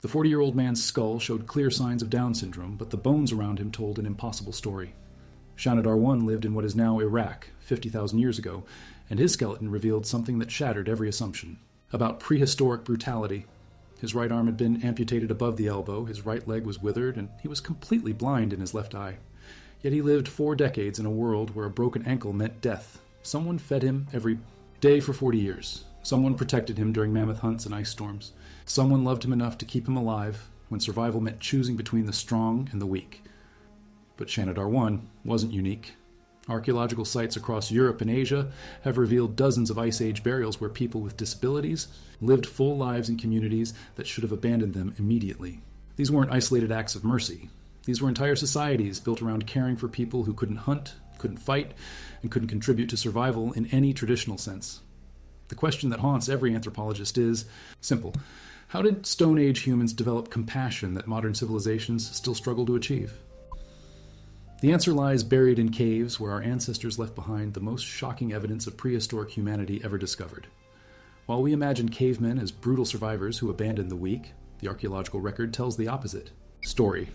The 40-year-old man's skull showed clear signs of Down syndrome, but the bones around him told an impossible story. Shanidar I lived in what is now Iraq 50,000 years ago, and his skeleton revealed something that shattered every assumption about prehistoric brutality. His right arm had been amputated above the elbow, his right leg was withered, and he was completely blind in his left eye. Yet he lived 4 decades in a world where a broken ankle meant death. Someone fed him every day for 40 years. Someone protected him during mammoth hunts and ice storms. Someone loved him enough to keep him alive when survival meant choosing between the strong and the weak. But Shanidar I wasn't unique. Archaeological sites across Europe and Asia have revealed dozens of Ice Age burials where people with disabilities lived full lives in communities that should have abandoned them immediately. These weren't isolated acts of mercy. These were entire societies built around caring for people who couldn't hunt, couldn't fight, and couldn't contribute to survival in any traditional sense. The question that haunts every anthropologist is simple. How did Stone Age humans develop compassion that modern civilizations still struggle to achieve? The answer lies buried in caves where our ancestors left behind the most shocking evidence of prehistoric humanity ever discovered. While we imagine cavemen as brutal survivors who abandoned the weak, the archaeological record tells the opposite story.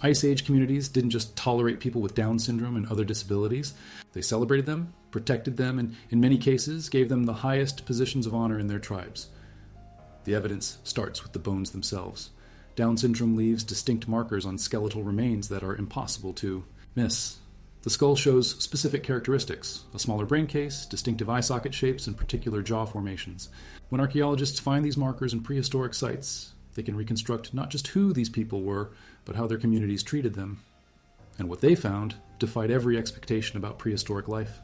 Ice Age communities didn't just tolerate people with Down syndrome and other disabilities. They celebrated them, protected them, and in many cases gave them the highest positions of honor in their tribes. The evidence starts with the bones themselves. Down syndrome leaves distinct markers on skeletal remains that are impossible to miss. The skull shows specific characteristics: a smaller brain case, distinctive eye socket shapes, and particular jaw formations. When archaeologists find these markers in prehistoric sites, they can reconstruct not just who these people were, but how their communities treated them. And what they found defied every expectation about prehistoric life.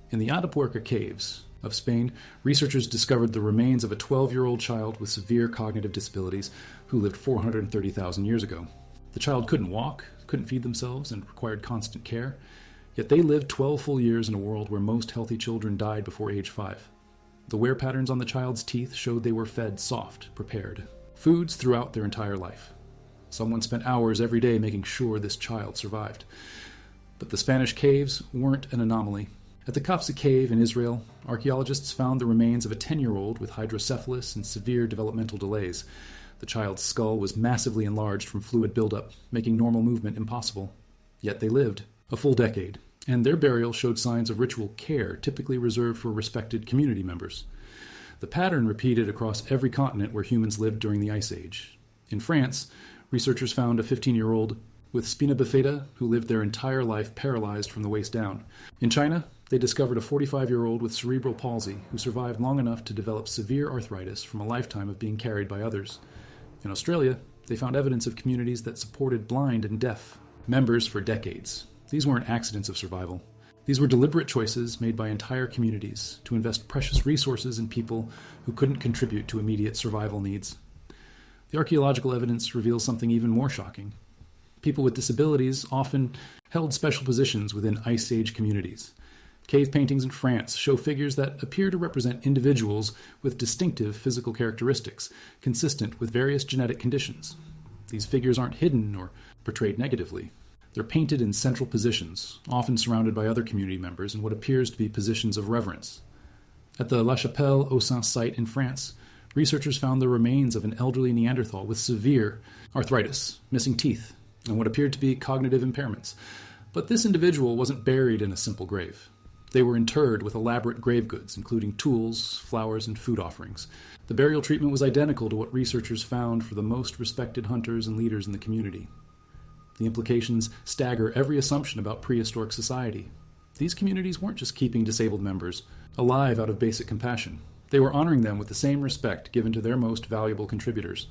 In the Atapuerca caves of Spain, researchers discovered the remains of a 12-year-old child with severe cognitive disabilities who lived 430,000 years ago. The child couldn't walk, couldn't feed themselves, and required constant care. Yet they lived 12 full years in a world where most healthy children died before age 5. The wear patterns on the child's teeth showed they were fed soft, prepared foods throughout their entire life. Someone spent hours every day making sure this child survived. But the Spanish caves weren't an anomaly. At the Kafsa cave in Israel, archaeologists found the remains of a 10-year-old with hydrocephalus and severe developmental delays. The child's skull was massively enlarged from fluid buildup, making normal movement impossible. Yet they lived a full decade, and their burial showed signs of ritual care typically reserved for respected community members. The pattern repeated across every continent where humans lived during the Ice Age. In France, researchers found a 15-year-old with spina bifida who lived their entire life paralyzed from the waist down. In China, they discovered a 45-year-old with cerebral palsy who survived long enough to develop severe arthritis from a lifetime of being carried by others. In Australia, they found evidence of communities that supported blind and deaf members for decades. These weren't accidents of survival. These were deliberate choices made by entire communities to invest precious resources in people who couldn't contribute to immediate survival needs. The archaeological evidence reveals something even more shocking. People with disabilities often held special positions within Ice Age communities. Cave paintings in France show figures that appear to represent individuals with distinctive physical characteristics, consistent with various genetic conditions. These figures aren't hidden or portrayed negatively. They're painted in central positions, often surrounded by other community members in what appears to be positions of reverence. At the La Chapelle-aux-Saints site in France, researchers found the remains of an elderly Neanderthal with severe arthritis, missing teeth, and what appeared to be cognitive impairments. But this individual wasn't buried in a simple grave. They were interred with elaborate grave goods, including tools, flowers, and food offerings. The burial treatment was identical to what researchers found for the most respected hunters and leaders in the community. The implications stagger every assumption about prehistoric society. These communities weren't just keeping disabled members alive out of basic compassion. They were honoring them with the same respect given to their most valuable contributors,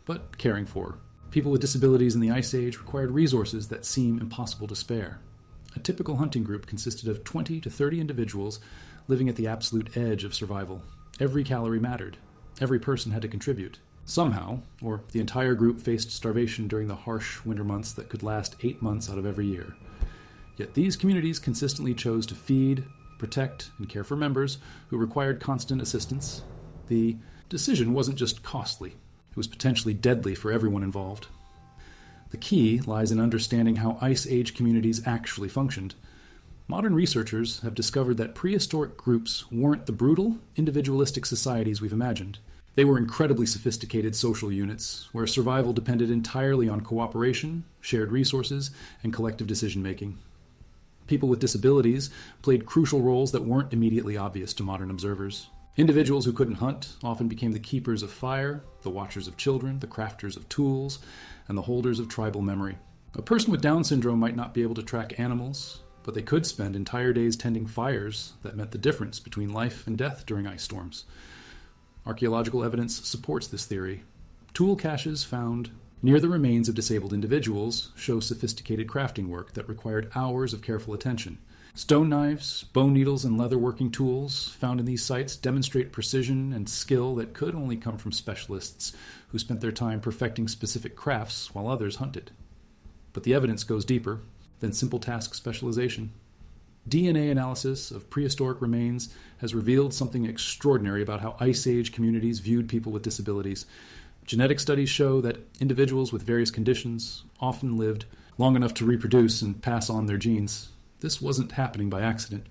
but caring for. People with disabilities in the Ice Age required resources that seem impossible to spare. A typical hunting group consisted of 20 to 30 individuals living at the absolute edge of survival. Every calorie mattered. Every person had to contribute. Somehow, or the entire group faced starvation during the harsh winter months that could last 8 months out of every year. Yet these communities consistently chose to feed, protect, and care for members who required constant assistance. The decision wasn't just costly. It was potentially deadly for everyone involved. The key lies in understanding how Ice Age communities actually functioned. Modern researchers have discovered that prehistoric groups weren't the brutal, individualistic societies we've imagined. They were incredibly sophisticated social units where survival depended entirely on cooperation, shared resources, and collective decision-making. People with disabilities played crucial roles that weren't immediately obvious to modern observers. Individuals who couldn't hunt often became the keepers of fire, the watchers of children, the crafters of tools, and the holders of tribal memory. A person with Down syndrome might not be able to track animals, but they could spend entire days tending fires that meant the difference between life and death during ice storms. Archaeological evidence supports this theory. Tool caches found near the remains of disabled individuals show sophisticated crafting work that required hours of careful attention. Stone knives, bone needles, and leather-working tools found in these sites demonstrate precision and skill that could only come from specialists who spent their time perfecting specific crafts while others hunted. But the evidence goes deeper than simple task specialization. DNA analysis of prehistoric remains has revealed something extraordinary about how Ice Age communities viewed people with disabilities. Genetic studies show that individuals with various conditions often lived long enough to reproduce and pass on their genes. This wasn't happening by accident.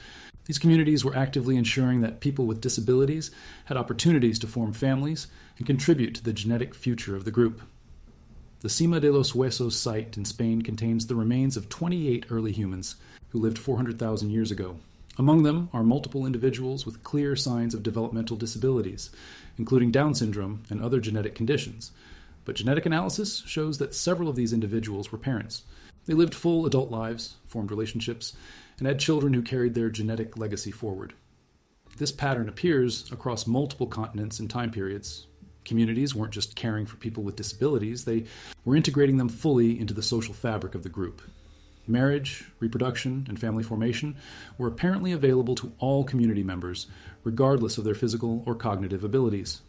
These communities were actively ensuring that people with disabilities had opportunities to form families and contribute to the genetic future of the group. The Cima de los Huesos site in Spain contains the remains of 28 early humans who lived 400,000 years ago. Among them are multiple individuals with clear signs of developmental disabilities, including Down syndrome and other genetic conditions. But genetic analysis shows that several of these individuals were parents. They lived full adult lives, formed relationships, and had children who carried their genetic legacy forward. This pattern appears across multiple continents and time periods. Communities weren't just caring for people with disabilities, they were integrating them fully into the social fabric of the group. Marriage, reproduction, and family formation were apparently available to all community members, regardless of their physical or cognitive abilities.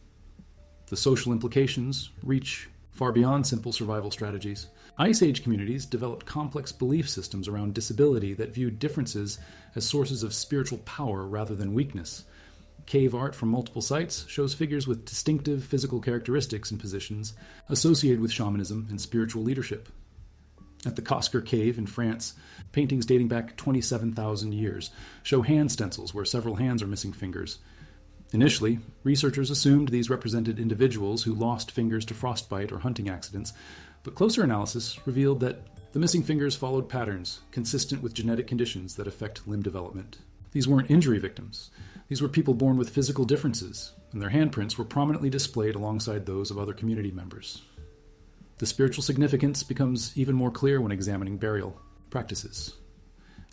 The social implications reach far beyond simple survival strategies. Ice Age communities developed complex belief systems around disability that viewed differences as sources of spiritual power rather than weakness. Cave art from multiple sites shows figures with distinctive physical characteristics and positions associated with shamanism and spiritual leadership. At the Cosquer Cave in France, paintings dating back 27,000 years show hand stencils where several hands are missing fingers. Initially, researchers assumed these represented individuals who lost fingers to frostbite or hunting accidents, but closer analysis revealed that the missing fingers followed patterns consistent with genetic conditions that affect limb development. These weren't injury victims. These were people born with physical differences, and their handprints were prominently displayed alongside those of other community members. The spiritual significance becomes even more clear when examining burial practices.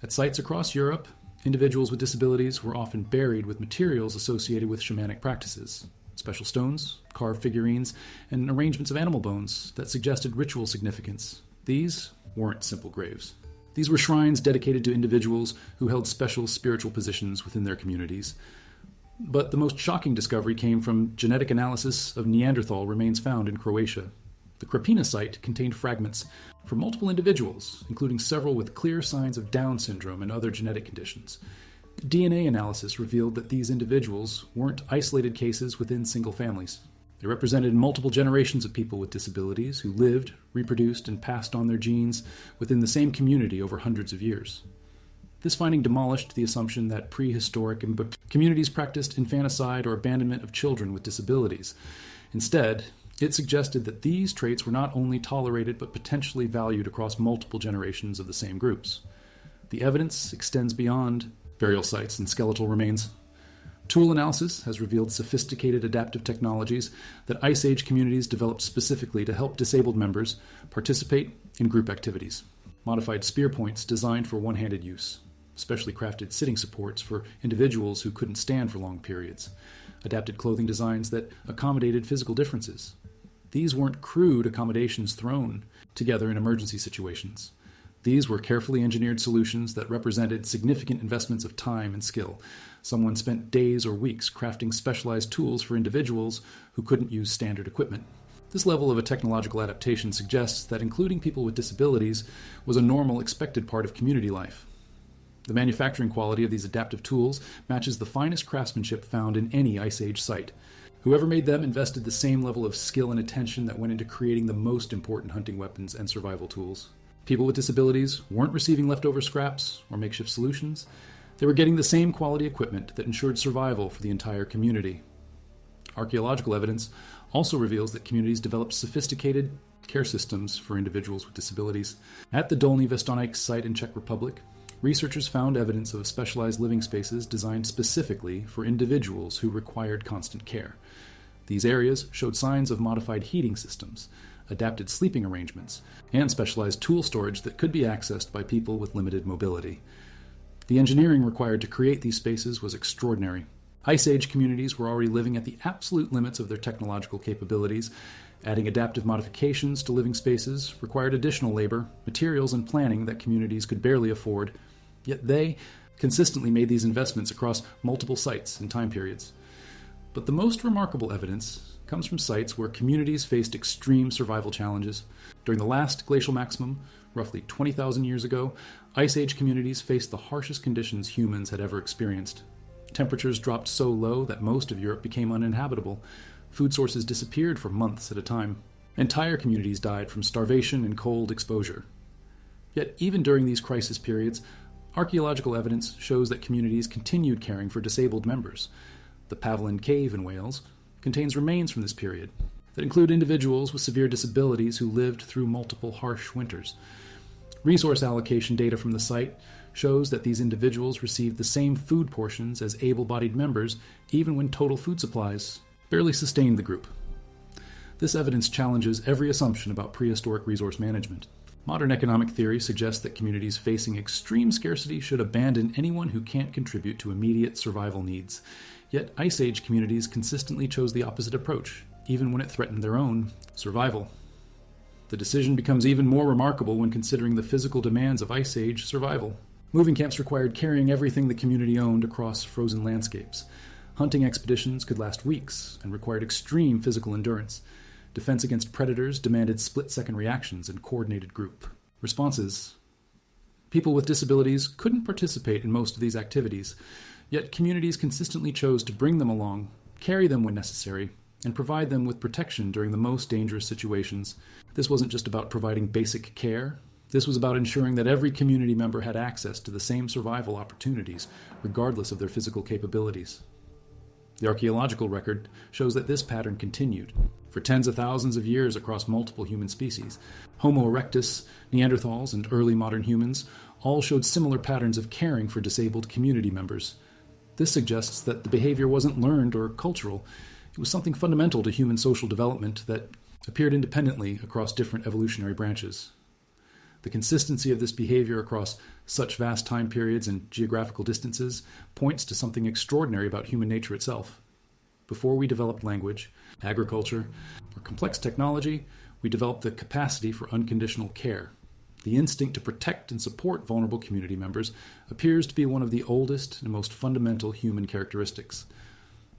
At sites across Europe, individuals with disabilities were often buried with materials associated with shamanic practices, special stones, carved figurines, and arrangements of animal bones that suggested ritual significance. These weren't simple graves. These were shrines dedicated to individuals who held special spiritual positions within their communities. But the most shocking discovery came from genetic analysis of Neanderthal remains found in Croatia. The Krapina site contained fragments from multiple individuals, including several with clear signs of Down syndrome and other genetic conditions. DNA analysis revealed that these individuals weren't isolated cases within single families. They represented multiple generations of people with disabilities who lived, reproduced, and passed on their genes within the same community over hundreds of years. This finding demolished the assumption that prehistoric communities practiced infanticide or abandonment of children with disabilities. Instead, it suggested that these traits were not only tolerated but potentially valued across multiple generations of the same groups. The evidence extends beyond burial sites and skeletal remains. Tool analysis has revealed sophisticated adaptive technologies that Ice Age communities developed specifically to help disabled members participate in group activities. Modified spear points designed for one-handed use, specially crafted sitting supports for individuals who couldn't stand for long periods, adapted clothing designs that accommodated physical differences. These weren't crude accommodations thrown together in emergency situations. These were carefully engineered solutions that represented significant investments of time and skill. Someone spent days or weeks crafting specialized tools for individuals who couldn't use standard equipment. This level of a technological adaptation suggests that including people with disabilities was a normal, expected part of community life. The manufacturing quality of these adaptive tools matches the finest craftsmanship found in any Ice Age site. Whoever made them invested the same level of skill and attention that went into creating the most important hunting weapons and survival tools. People with disabilities weren't receiving leftover scraps or makeshift solutions. They were getting the same quality equipment that ensured survival for the entire community. Archaeological evidence also reveals that communities developed sophisticated care systems for individuals with disabilities. At the Dolní Věstonice site in Czech Republic, researchers found evidence of specialized living spaces designed specifically for individuals who required constant care. These areas showed signs of modified heating systems, adapted sleeping arrangements, and specialized tool storage that could be accessed by people with limited mobility. The engineering required to create these spaces was extraordinary. Ice Age communities were already living at the absolute limits of their technological capabilities. Adding adaptive modifications to living spaces required additional labor, materials, and planning that communities could barely afford. Yet they consistently made these investments across multiple sites and time periods. But the most remarkable evidence comes from sites where communities faced extreme survival challenges. During the last glacial maximum, roughly 20,000 years ago, Ice Age communities faced the harshest conditions humans had ever experienced. Temperatures dropped so low that most of Europe became uninhabitable. Food sources disappeared for months at a time. Entire communities died from starvation and cold exposure. Yet even during these crisis periods, archaeological evidence shows that communities continued caring for disabled members. The Pavelin Cave in Wales contains remains from this period that include individuals with severe disabilities who lived through multiple harsh winters. Resource allocation data from the site shows that these individuals received the same food portions as able-bodied members, even when total food supplies barely sustained the group. This evidence challenges every assumption about prehistoric resource management. Modern economic theory suggests that communities facing extreme scarcity should abandon anyone who can't contribute to immediate survival needs. Yet Ice Age communities consistently chose the opposite approach, even when it threatened their own survival. The decision becomes even more remarkable when considering the physical demands of Ice Age survival. Moving camps required carrying everything the community owned across frozen landscapes. Hunting expeditions could last weeks and required extreme physical endurance. Defense against predators demanded split-second reactions and coordinated group responses. People with disabilities couldn't participate in most of these activities, yet communities consistently chose to bring them along, carry them when necessary, and provide them with protection during the most dangerous situations. This wasn't just about providing basic care. This was about ensuring that every community member had access to the same survival opportunities, regardless of their physical capabilities. The archaeological record shows that this pattern continued for tens of thousands of years across multiple human species. Homo erectus, Neanderthals, and early modern humans all showed similar patterns of caring for disabled community members. This suggests that the behavior wasn't learned or cultural. It was something fundamental to human social development that appeared independently across different evolutionary branches. The consistency of this behavior across such vast time periods and geographical distances points to something extraordinary about human nature itself. Before we developed language, agriculture, or complex technology, we developed the capacity for unconditional care. The instinct to protect and support vulnerable community members appears to be one of the oldest and most fundamental human characteristics.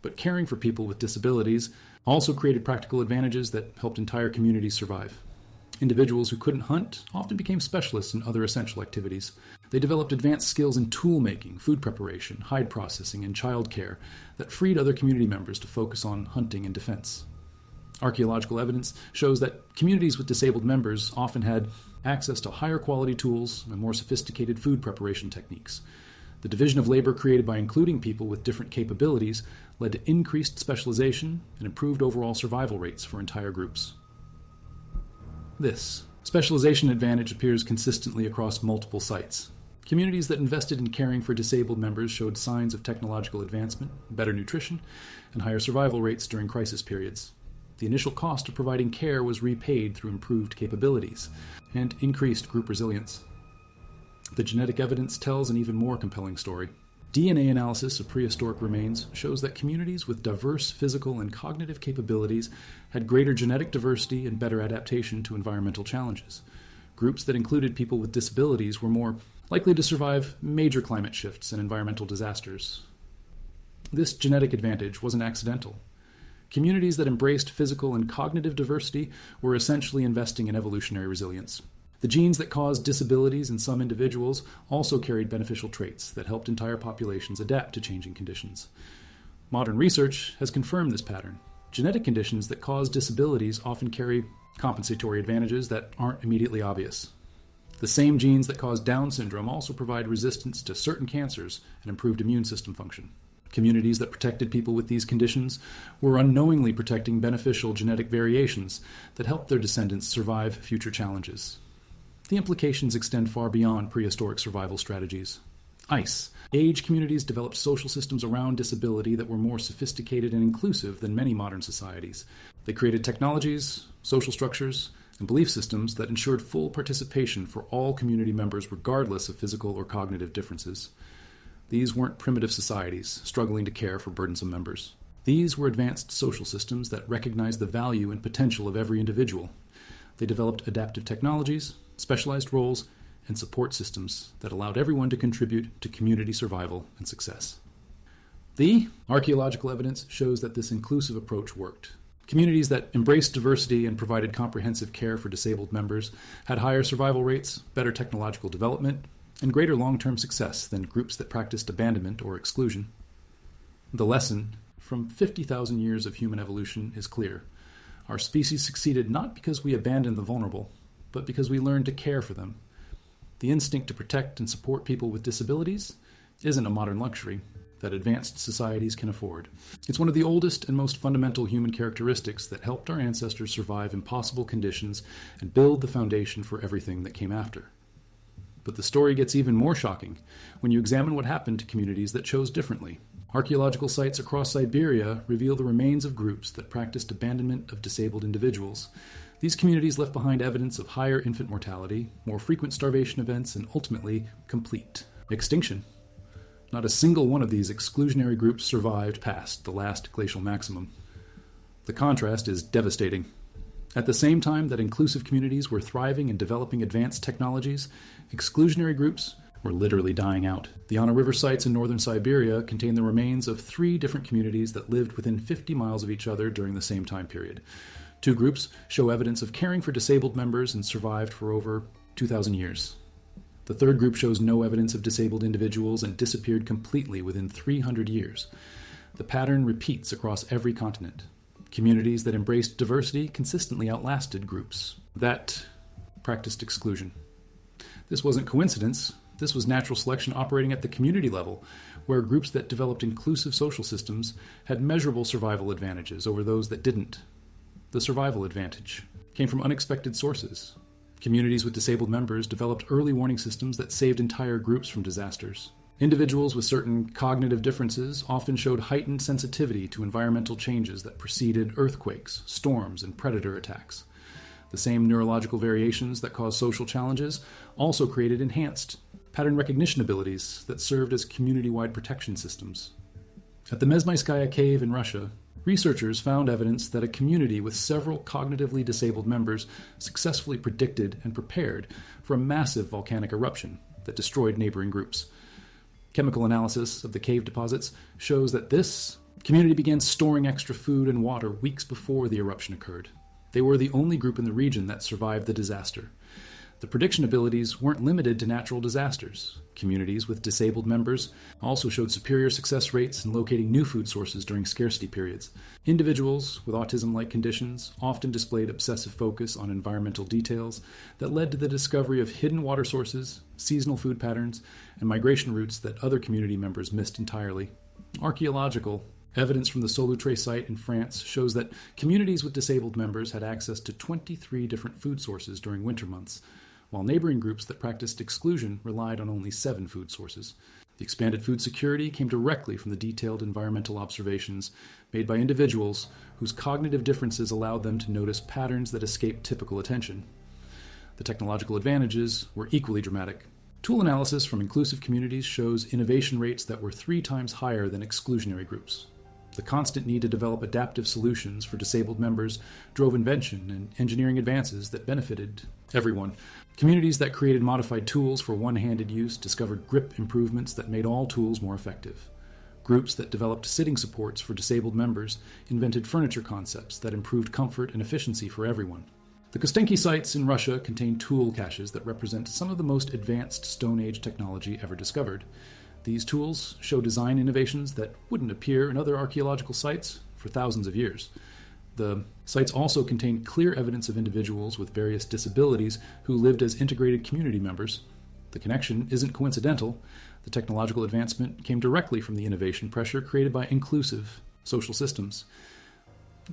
But caring for people with disabilities also created practical advantages that helped entire communities survive. Individuals who couldn't hunt often became specialists in other essential activities. They developed advanced skills in tool making, food preparation, hide processing, and child care that freed other community members to focus on hunting and defense. Archaeological evidence shows that communities with disabled members often had access to higher quality tools and more sophisticated food preparation techniques. The division of labor created by including people with different capabilities led to increased specialization and improved overall survival rates for entire groups. This specialization advantage appears consistently across multiple sites. Communities that invested in caring for disabled members showed signs of technological advancement, better nutrition, and higher survival rates during crisis periods. The initial cost of providing care was repaid through improved capabilities and increased group resilience. The genetic evidence tells an even more compelling story. DNA analysis of prehistoric remains shows that communities with diverse physical and cognitive capabilities had greater genetic diversity and better adaptation to environmental challenges. Groups that included people with disabilities were more likely to survive major climate shifts and environmental disasters. This genetic advantage wasn't accidental. Communities that embraced physical and cognitive diversity were essentially investing in evolutionary resilience. The genes that caused disabilities in some individuals also carried beneficial traits that helped entire populations adapt to changing conditions. Modern research has confirmed this pattern. Genetic conditions that cause disabilities often carry compensatory advantages that aren't immediately obvious. The same genes that cause Down syndrome also provide resistance to certain cancers and improved immune system function. Communities that protected people with these conditions were unknowingly protecting beneficial genetic variations that helped their descendants survive future challenges. The implications extend far beyond prehistoric survival strategies. ICE. Age communities developed social systems around disability that were more sophisticated and inclusive than many modern societies. They created technologies, social structures, and belief systems that ensured full participation for all community members regardless of physical or cognitive differences. These weren't primitive societies struggling to care for burdensome members. These were advanced social systems that recognized the value and potential of every individual. They developed adaptive technologies, specialized roles, and support systems that allowed everyone to contribute to community survival and success. The archaeological evidence shows that this inclusive approach worked. Communities that embraced diversity and provided comprehensive care for disabled members had higher survival rates, better technological development, and greater long-term success than groups that practiced abandonment or exclusion. The lesson from 50,000 years of human evolution is clear. Our species succeeded not because we abandoned the vulnerable, but because we learned to care for them. The instinct to protect and support people with disabilities isn't a modern luxury that advanced societies can afford. It's one of the oldest and most fundamental human characteristics that helped our ancestors survive impossible conditions and build the foundation for everything that came after. But the story gets even more shocking when you examine what happened to communities that chose differently. Archaeological sites across Siberia reveal the remains of groups that practiced abandonment of disabled individuals. These communities left behind evidence of higher infant mortality, more frequent starvation events, and ultimately, complete extinction. Not a single one of these exclusionary groups survived past the last glacial maximum. The contrast is devastating. At the same time that inclusive communities were thriving and developing advanced technologies, exclusionary groups were literally dying out. The Ana River sites in northern Siberia contain the remains of 3 different communities that lived within 50 miles of each other during the same time period. 2 groups show evidence of caring for disabled members and survived for over 2,000 years. The 3rd group shows no evidence of disabled individuals and disappeared completely within 300 years. The pattern repeats across every continent. Communities that embraced diversity consistently outlasted groups that practiced exclusion. This wasn't coincidence. This was natural selection operating at the community level, where groups that developed inclusive social systems had measurable survival advantages over those that didn't. The survival advantage came from unexpected sources. Communities with disabled members developed early warning systems that saved entire groups from disasters. Individuals with certain cognitive differences often showed heightened sensitivity to environmental changes that preceded earthquakes, storms, and predator attacks. The same neurological variations that caused social challenges also created enhanced pattern recognition abilities that served as community-wide protection systems. At the Mezmayskaya cave in Russia, researchers found evidence that a community with several cognitively disabled members successfully predicted and prepared for a massive volcanic eruption that destroyed neighboring groups. Chemical analysis of the cave deposits shows that this community began storing extra food and water weeks before the eruption occurred. They were the only group in the region that survived the disaster. The prediction abilities weren't limited to natural disasters. Communities with disabled members also showed superior success rates in locating new food sources during scarcity periods. Individuals with autism-like conditions often displayed obsessive focus on environmental details that led to the discovery of hidden water sources, seasonal food patterns, and migration routes that other community members missed entirely. Archaeological evidence from the Solutré site in France shows that communities with disabled members had access to 23 different food sources during winter months, while neighboring groups that practiced exclusion relied on only 7 food sources. The expanded food security came directly from the detailed environmental observations made by individuals whose cognitive differences allowed them to notice patterns that escaped typical attention. The technological advantages were equally dramatic. Tool analysis from inclusive communities shows innovation rates that were 3 times higher than exclusionary groups. The constant need to develop adaptive solutions for disabled members drove invention and engineering advances that benefited everyone. Communities that created modified tools for one-handed use discovered grip improvements that made all tools more effective. Groups that developed sitting supports for disabled members invented furniture concepts that improved comfort and efficiency for everyone. The Kostenki sites in Russia contain tool caches that represent some of the most advanced Stone Age technology ever discovered. These tools show design innovations that wouldn't appear in other archaeological sites for thousands of years. The sites also contain clear evidence of individuals with various disabilities who lived as integrated community members. The connection isn't coincidental. The technological advancement came directly from the innovation pressure created by inclusive social systems.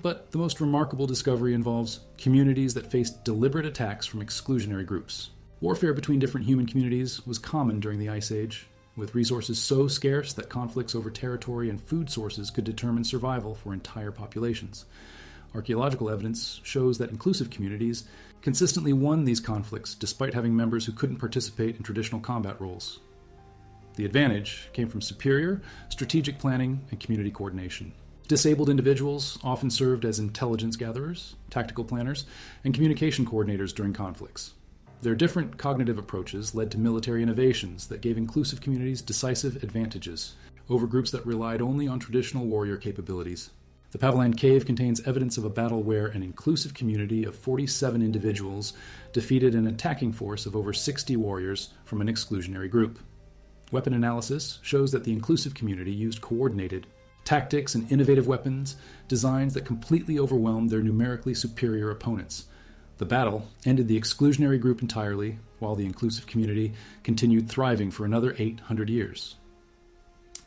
But the most remarkable discovery involves communities that faced deliberate attacks from exclusionary groups. Warfare between different human communities was common during the Ice Age, with resources so scarce that conflicts over territory and food sources could determine survival for entire populations. Archaeological evidence shows that inclusive communities consistently won these conflicts despite having members who couldn't participate in traditional combat roles. The advantage came from superior strategic planning and community coordination. Disabled individuals often served as intelligence gatherers, tactical planners, and communication coordinators during conflicts. Their different cognitive approaches led to military innovations that gave inclusive communities decisive advantages over groups that relied only on traditional warrior capabilities. The Paviland Cave contains evidence of a battle where an inclusive community of 47 individuals defeated an attacking force of over 60 warriors from an exclusionary group. Weapon analysis shows that the inclusive community used coordinated tactics and innovative weapons, designs that completely overwhelmed their numerically superior opponents. The battle ended the exclusionary group entirely, while the inclusive community continued thriving for another 800 years.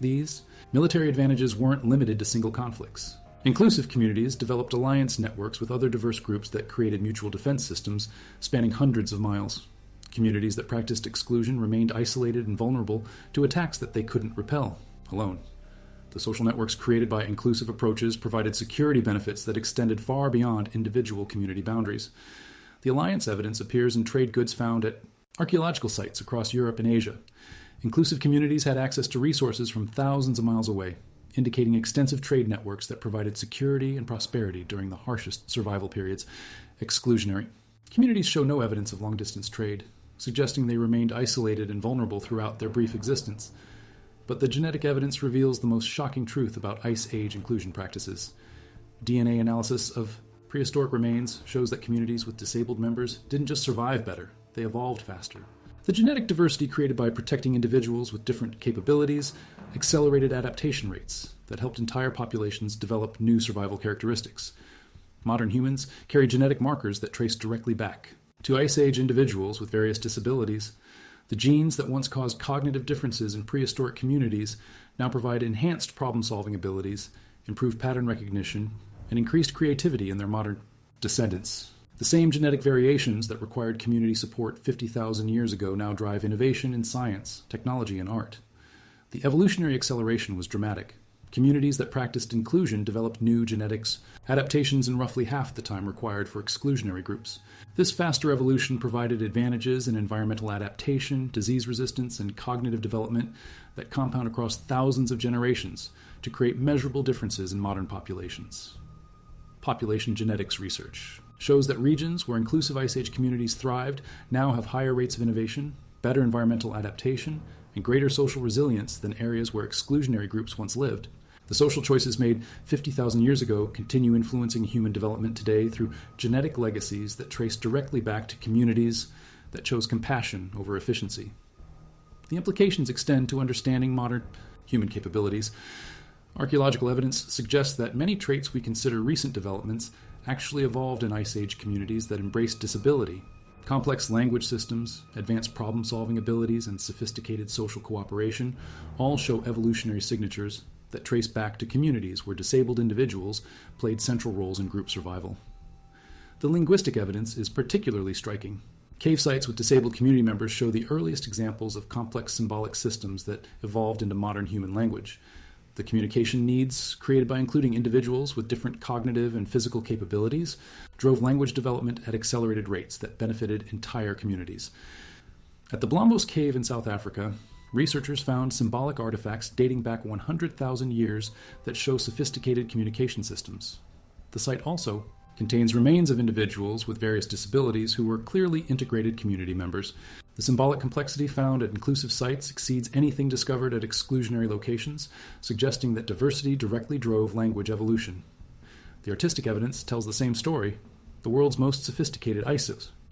These military advantages weren't limited to single conflicts. Inclusive communities developed alliance networks with other diverse groups that created mutual defense systems spanning hundreds of miles. Communities that practiced exclusion remained isolated and vulnerable to attacks that they couldn't repel alone. The social networks created by inclusive approaches provided security benefits that extended far beyond individual community boundaries. The alliance evidence appears in trade goods found at archaeological sites across Europe and Asia. Inclusive communities had access to resources from thousands of miles away, indicating extensive trade networks that provided security and prosperity during the harshest survival periods. Exclusionary communities show no evidence of long-distance trade, suggesting they remained isolated and vulnerable throughout their brief existence. But the genetic evidence reveals the most shocking truth about Ice Age inclusion practices. DNA analysis of prehistoric remains shows that communities with disabled members didn't just survive better, they evolved faster. The genetic diversity created by protecting individuals with different capabilities accelerated adaptation rates that helped entire populations develop new survival characteristics. Modern humans carry genetic markers that trace directly back to Ice Age individuals with various disabilities. The genes that once caused cognitive differences in prehistoric communities now provide enhanced problem-solving abilities, improved pattern recognition, and increased creativity in their modern descendants. The same genetic variations that required community support 50,000 years ago now drive innovation in science, technology, and art. The evolutionary acceleration was dramatic. Communities that practiced inclusion developed new genetics, adaptations in roughly half the time required for exclusionary groups. This faster evolution provided advantages in environmental adaptation, disease resistance, and cognitive development that compound across thousands of generations to create measurable differences in modern populations. Population genetics research shows that regions where inclusive Ice Age communities thrived now have higher rates of innovation, better environmental adaptation, and greater social resilience than areas where exclusionary groups once lived. The social choices made 50,000 years ago continue influencing human development today through genetic legacies that trace directly back to communities that chose compassion over efficiency. The implications extend to understanding modern human capabilities. Archaeological evidence suggests that many traits we consider recent developments actually evolved in Ice Age communities that embraced disability. Complex language systems, advanced problem-solving abilities, and sophisticated social cooperation all show evolutionary signatures that trace back to communities where disabled individuals played central roles in group survival. The linguistic evidence is particularly striking. Cave sites with disabled community members show the earliest examples of complex symbolic systems that evolved into modern human language. The communication needs created by including individuals with different cognitive and physical capabilities drove language development at accelerated rates that benefited entire communities. At the Blombos Cave in South Africa, researchers found symbolic artifacts dating back 100,000 years that show sophisticated communication systems. The site also contains remains of individuals with various disabilities who were clearly integrated community members. The symbolic complexity found at inclusive sites exceeds anything discovered at exclusionary locations, suggesting that diversity directly drove language evolution. The artistic evidence tells the same story. The world's most sophisticated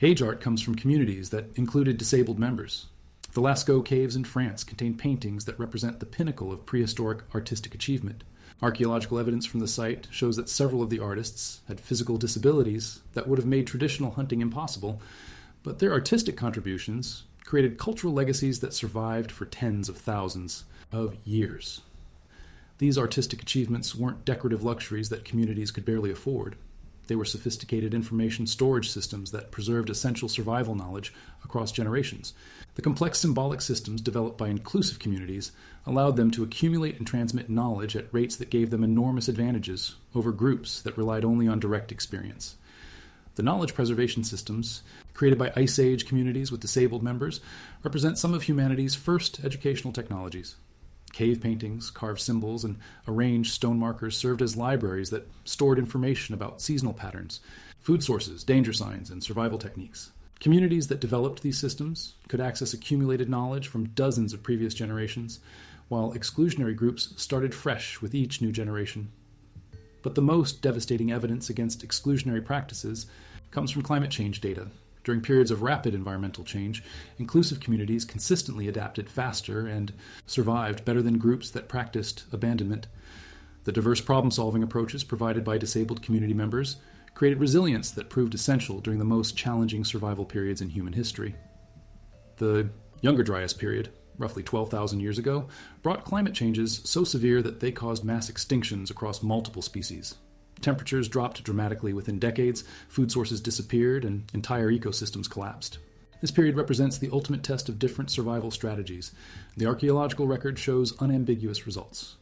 Age art comes from communities that included disabled members. The Lascaux caves in France contain paintings that represent the pinnacle of prehistoric artistic achievement. Archaeological evidence from the site shows that several of the artists had physical disabilities that would have made traditional hunting impossible, but their artistic contributions created cultural legacies that survived for tens of thousands of years. These artistic achievements weren't decorative luxuries that communities could barely afford. They were sophisticated information storage systems that preserved essential survival knowledge across generations. The complex symbolic systems developed by inclusive communities allowed them to accumulate and transmit knowledge at rates that gave them enormous advantages over groups that relied only on direct experience. The knowledge preservation systems, created by Ice Age communities with disabled members, represent some of humanity's first educational technologies. Cave paintings, carved symbols, and arranged stone markers served as libraries that stored information about seasonal patterns, food sources, danger signs, and survival techniques. Communities that developed these systems could access accumulated knowledge from dozens of previous generations, while exclusionary groups started fresh with each new generation. But the most devastating evidence against exclusionary practices comes from climate change data. During periods of rapid environmental change, inclusive communities consistently adapted faster and survived better than groups that practiced abandonment. The diverse problem-solving approaches provided by disabled community members created resilience that proved essential during the most challenging survival periods in human history. The Younger Dryas period, roughly 12,000 years ago, brought climate changes so severe that they caused mass extinctions across multiple species. Temperatures dropped dramatically within decades, food sources disappeared, and entire ecosystems collapsed. This period represents the ultimate test of different survival strategies. The archaeological record shows unambiguous results.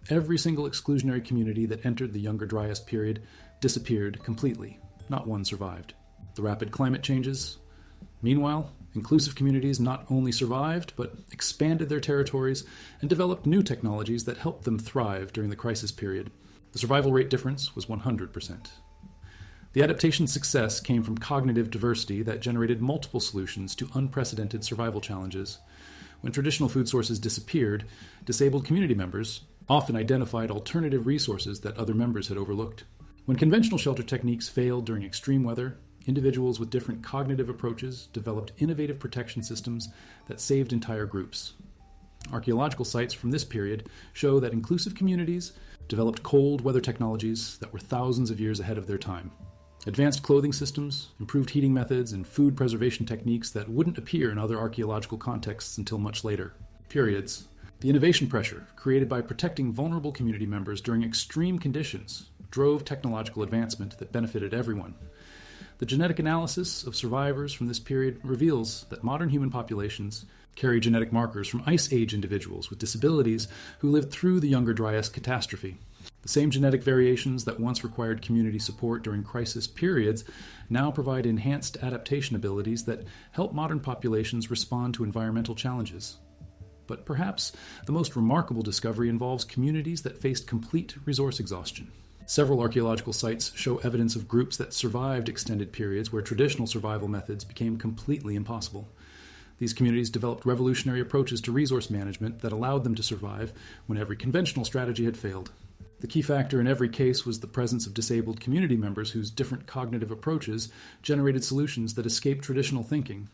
Every single exclusionary community that entered the Younger Dryas period disappeared completely. Not one survived. The rapid climate changes. Meanwhile, inclusive communities not only survived, but expanded their territories and developed new technologies that helped them thrive during the crisis period. The survival rate difference was 100%. The adaptation success came from cognitive diversity that generated multiple solutions to unprecedented survival challenges. When traditional food sources disappeared, disabled community members often identified alternative resources that other members had overlooked. When conventional shelter techniques failed during extreme weather, individuals with different cognitive approaches developed innovative protection systems that saved entire groups. Archaeological sites from this period show that inclusive communities developed cold weather technologies that were thousands of years ahead of their time. Advanced clothing systems, improved heating methods, and food preservation techniques that wouldn't appear in other archaeological contexts until much later. Periods. The innovation pressure created by protecting vulnerable community members during extreme conditions drove technological advancement that benefited everyone. The genetic analysis of survivors from this period reveals that modern human populations carry genetic markers from Ice Age individuals with disabilities who lived through the Younger Dryas catastrophe. The same genetic variations that once required community support during crisis periods now provide enhanced adaptation abilities that help modern populations respond to environmental challenges. But perhaps the most remarkable discovery involves communities that faced complete resource exhaustion. Several archaeological sites show evidence of groups that survived extended periods where traditional survival methods became completely impossible. These communities developed revolutionary approaches to resource management that allowed them to survive when every conventional strategy had failed. The key factor in every case was the presence of disabled community members whose different cognitive approaches generated solutions that escaped traditional thinking.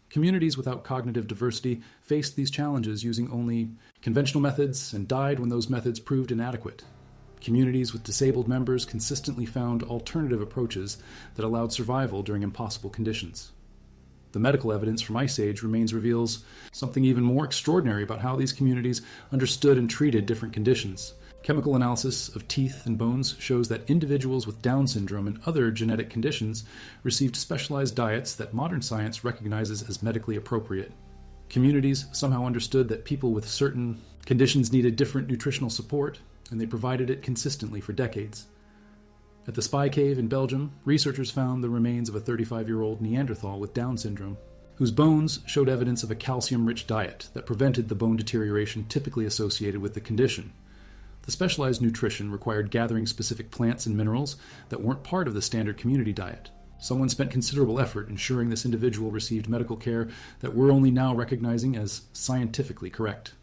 Communities without cognitive diversity faced these challenges using only conventional methods and died when those methods proved inadequate. Communities with disabled members consistently found alternative approaches that allowed survival during impossible conditions. The medical evidence from Ice Age remains reveals something even more extraordinary about how these communities understood and treated different conditions. Chemical analysis of teeth and bones shows that individuals with Down syndrome and other genetic conditions received specialized diets that modern science recognizes as medically appropriate. Communities somehow understood that people with certain conditions needed different nutritional support, and they provided it consistently for decades. At the Spy Cave in Belgium, researchers found the remains of a 35-year-old Neanderthal with Down syndrome, whose bones showed evidence of a calcium-rich diet that prevented the bone deterioration typically associated with the condition. The specialized nutrition required gathering specific plants and minerals that weren't part of the standard community diet. Someone spent considerable effort ensuring this individual received medical care that we're only now recognizing as scientifically correct.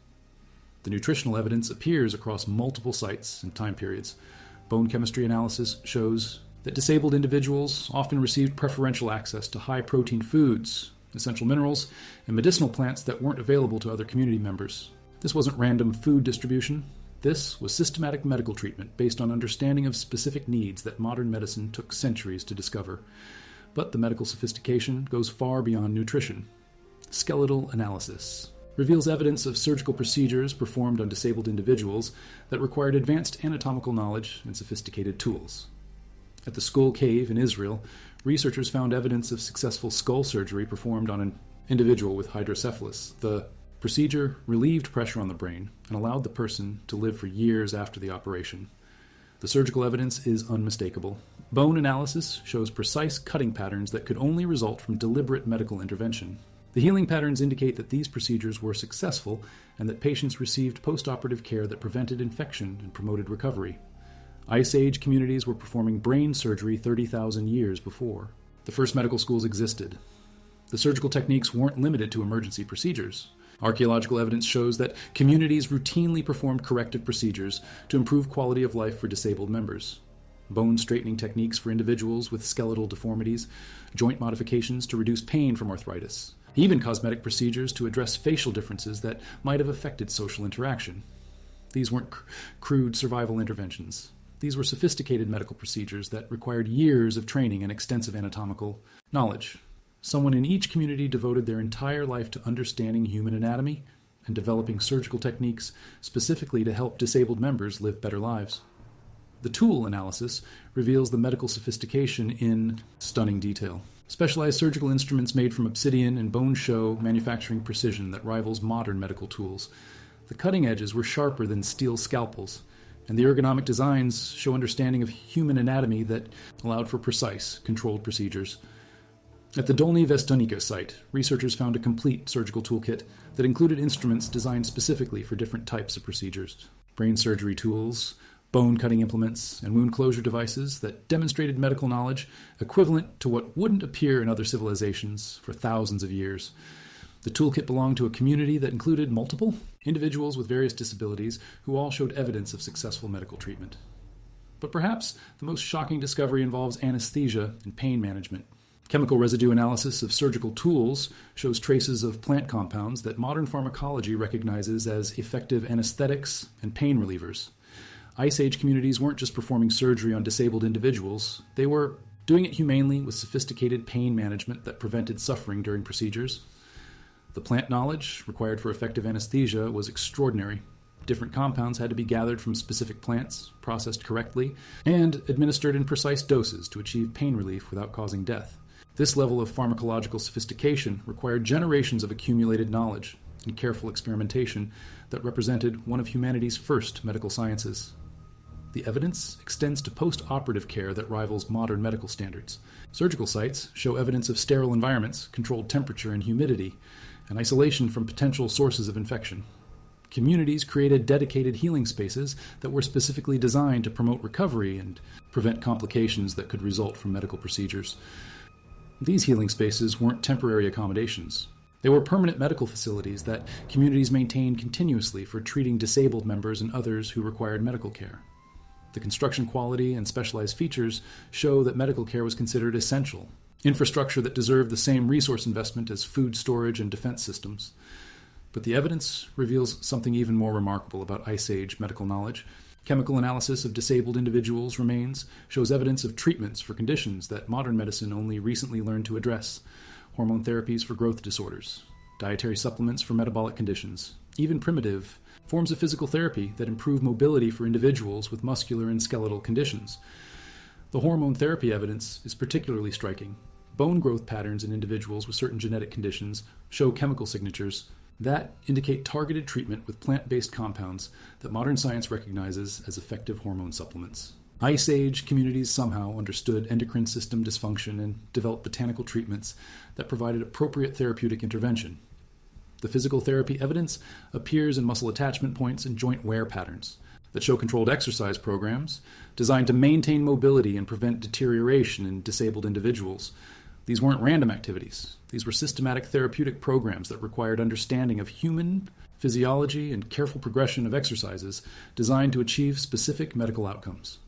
The nutritional evidence appears across multiple sites and time periods. Bone chemistry analysis shows that disabled individuals often received preferential access to high-protein foods, essential minerals, and medicinal plants that weren't available to other community members. This wasn't random food distribution. This was systematic medical treatment based on understanding of specific needs that modern medicine took centuries to discover. But the medical sophistication goes far beyond nutrition. Skeletal analysis reveals evidence of surgical procedures performed on disabled individuals that required advanced anatomical knowledge and sophisticated tools. At the Skull Cave in Israel, researchers found evidence of successful skull surgery performed on an individual with hydrocephalus. The procedure relieved pressure on the brain and allowed the person to live for years after the operation. The surgical evidence is unmistakable. Bone analysis shows precise cutting patterns that could only result from deliberate medical intervention. The healing patterns indicate that these procedures were successful and that patients received post-operative care that prevented infection and promoted recovery. Ice Age communities were performing brain surgery 30,000 years before. The first medical schools existed. The surgical techniques weren't limited to emergency procedures. Archaeological evidence shows that communities routinely performed corrective procedures to improve quality of life for disabled members. Bone straightening techniques for individuals with skeletal deformities, joint modifications to reduce pain from arthritis, even cosmetic procedures to address facial differences that might have affected social interaction. These weren't crude survival interventions. These were sophisticated medical procedures that required years of training and extensive anatomical knowledge. Someone in each community devoted their entire life to understanding human anatomy and developing surgical techniques specifically to help disabled members live better lives. The tool analysis reveals the medical sophistication in stunning detail. Specialized surgical instruments made from obsidian and bone show manufacturing precision that rivals modern medical tools. The cutting edges were sharper than steel scalpels, and the ergonomic designs show understanding of human anatomy that allowed for precise, controlled procedures. At the Dolny Vestonica site, researchers found a complete surgical toolkit that included instruments designed specifically for different types of procedures. Brain surgery tools, bone-cutting implements, and wound closure devices that demonstrated medical knowledge equivalent to what wouldn't appear in other civilizations for thousands of years. The toolkit belonged to a community that included multiple individuals with various disabilities who all showed evidence of successful medical treatment. But perhaps the most shocking discovery involves anesthesia and pain management. Chemical residue analysis of surgical tools shows traces of plant compounds that modern pharmacology recognizes as effective anesthetics and pain relievers. Ice Age communities weren't just performing surgery on disabled individuals, they were doing it humanely with sophisticated pain management that prevented suffering during procedures. The plant knowledge required for effective anesthesia was extraordinary. Different compounds had to be gathered from specific plants, processed correctly, and administered in precise doses to achieve pain relief without causing death. This level of pharmacological sophistication required generations of accumulated knowledge and careful experimentation that represented one of humanity's first medical sciences. The evidence extends to post-operative care that rivals modern medical standards. Surgical sites show evidence of sterile environments, controlled temperature and humidity, and isolation from potential sources of infection. Communities created dedicated healing spaces that were specifically designed to promote recovery and prevent complications that could result from medical procedures. These healing spaces weren't temporary accommodations. They were permanent medical facilities that communities maintained continuously for treating disabled members and others who required medical care. The construction quality and specialized features show that medical care was considered essential, infrastructure that deserved the same resource investment as food storage and defense systems. But the evidence reveals something even more remarkable about Ice Age medical knowledge. Chemical analysis of disabled individuals' remains shows evidence of treatments for conditions that modern medicine only recently learned to address: hormone therapies for growth disorders, dietary supplements for metabolic conditions, even primitive forms of physical therapy that improve mobility for individuals with muscular and skeletal conditions. The hormone therapy evidence is particularly striking. Bone growth patterns in individuals with certain genetic conditions show chemical signatures that indicate targeted treatment with plant-based compounds that modern science recognizes as effective hormone supplements. Ice Age communities somehow understood endocrine system dysfunction and developed botanical treatments that provided appropriate therapeutic intervention. The physical therapy evidence appears in muscle attachment points and joint wear patterns that show controlled exercise programs designed to maintain mobility and prevent deterioration in disabled individuals. These weren't random activities. These were systematic therapeutic programs that required understanding of human physiology and careful progression of exercises designed to achieve specific medical outcomes.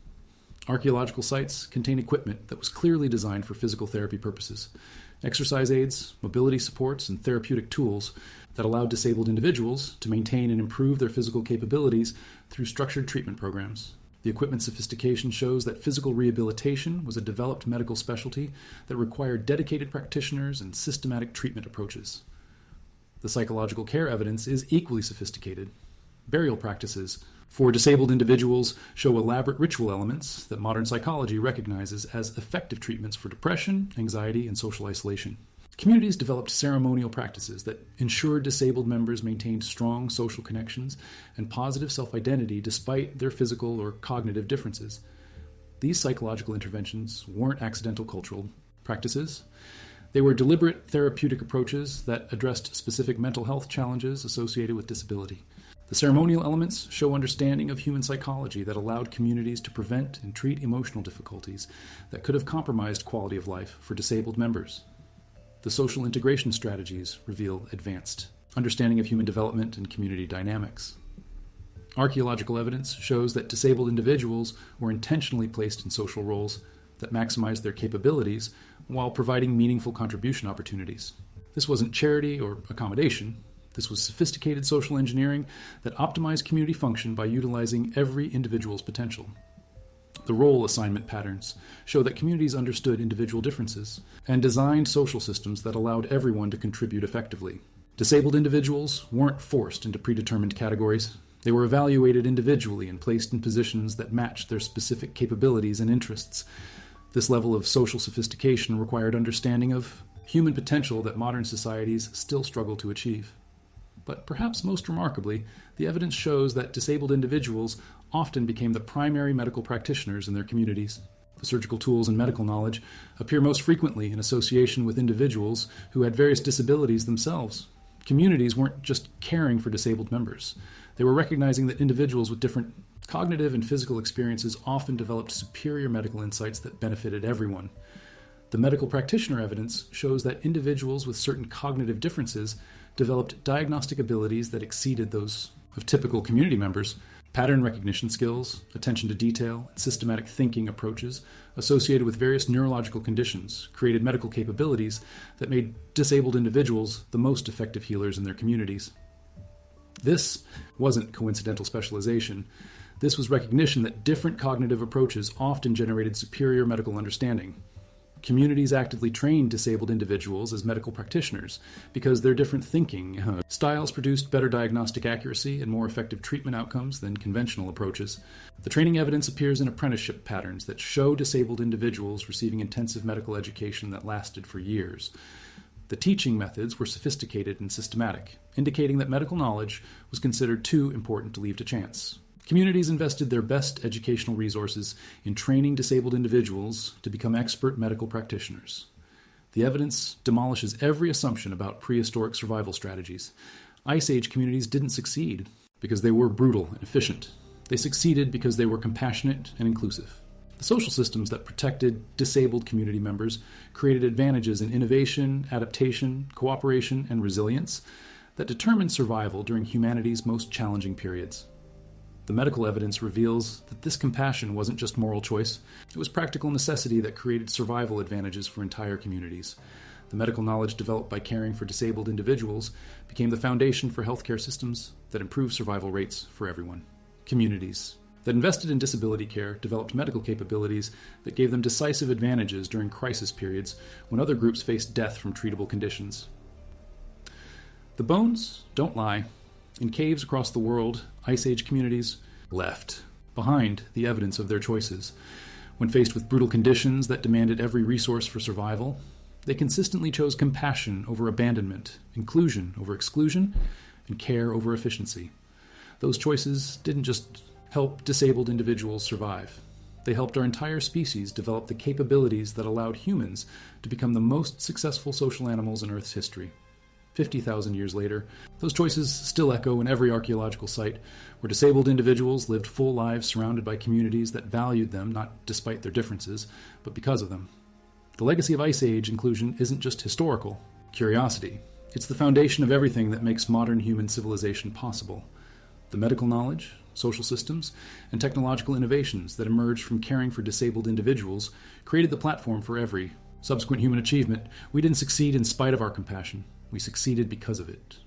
Archaeological sites contain equipment that was clearly designed for physical therapy purposes: exercise aids, mobility supports, and therapeutic tools that allowed disabled individuals to maintain and improve their physical capabilities through structured treatment programs. The equipment's sophistication shows that physical rehabilitation was a developed medical specialty that required dedicated practitioners and systematic treatment approaches. The psychological care evidence is equally sophisticated. Burial practices for disabled individuals show elaborate ritual elements that modern psychology recognizes as effective treatments for depression, anxiety, and social isolation. Communities developed ceremonial practices that ensured disabled members maintained strong social connections and positive self-identity despite their physical or cognitive differences. These psychological interventions weren't accidental cultural practices. They were deliberate therapeutic approaches that addressed specific mental health challenges associated with disability. The ceremonial elements show understanding of human psychology that allowed communities to prevent and treat emotional difficulties that could have compromised quality of life for disabled members. The social integration strategies reveal advanced understanding of human development and community dynamics. Archaeological evidence shows that disabled individuals were intentionally placed in social roles that maximized their capabilities while providing meaningful contribution opportunities. This wasn't charity or accommodation. This was sophisticated social engineering that optimized community function by utilizing every individual's potential. The role assignment patterns show that communities understood individual differences and designed social systems that allowed everyone to contribute effectively. Disabled individuals weren't forced into predetermined categories. They were evaluated individually and placed in positions that matched their specific capabilities and interests. This level of social sophistication required understanding of human potential that modern societies still struggle to achieve. But perhaps most remarkably, the evidence shows that disabled individuals often became the primary medical practitioners in their communities. The surgical tools and medical knowledge appear most frequently in association with individuals who had various disabilities themselves. Communities weren't just caring for disabled members. They were recognizing that individuals with different cognitive and physical experiences often developed superior medical insights that benefited everyone. The medical practitioner evidence shows that individuals with certain cognitive differences developed diagnostic abilities that exceeded those of typical community members. Pattern recognition skills, attention to detail, and systematic thinking approaches associated with various neurological conditions created medical capabilities that made disabled individuals the most effective healers in their communities. This wasn't coincidental specialization. This was recognition that different cognitive approaches often generated superior medical understanding. Communities actively trained disabled individuals as medical practitioners because their different thinking styles produced better diagnostic accuracy and more effective treatment outcomes than conventional approaches. The training evidence appears in apprenticeship patterns that show disabled individuals receiving intensive medical education that lasted for years. The teaching methods were sophisticated and systematic, indicating that medical knowledge was considered too important to leave to chance. Communities invested their best educational resources in training disabled individuals to become expert medical practitioners. The evidence demolishes every assumption about prehistoric survival strategies. Ice Age communities didn't succeed because they were brutal and efficient. They succeeded because they were compassionate and inclusive. The social systems that protected disabled community members created advantages in innovation, adaptation, cooperation, and resilience that determined survival during humanity's most challenging periods. The medical evidence reveals that this compassion wasn't just moral choice, it was practical necessity that created survival advantages for entire communities. The medical knowledge developed by caring for disabled individuals became the foundation for healthcare systems that improved survival rates for everyone. Communities that invested in disability care developed medical capabilities that gave them decisive advantages during crisis periods when other groups faced death from treatable conditions. The bones don't lie. In caves across the world, Ice Age communities left behind the evidence of their choices. When faced with brutal conditions that demanded every resource for survival, they consistently chose compassion over abandonment, inclusion over exclusion, and care over efficiency. Those choices didn't just help disabled individuals survive. They helped our entire species develop the capabilities that allowed humans to become the most successful social animals in Earth's history. 50,000 years later, those choices still echo in every archaeological site where disabled individuals lived full lives surrounded by communities that valued them, not despite their differences, but because of them. The legacy of Ice Age inclusion isn't just historical curiosity. It's the foundation of everything that makes modern human civilization possible. The medical knowledge, social systems, and technological innovations that emerged from caring for disabled individuals created the platform for every subsequent human achievement. We didn't succeed in spite of our compassion. We succeeded because of it.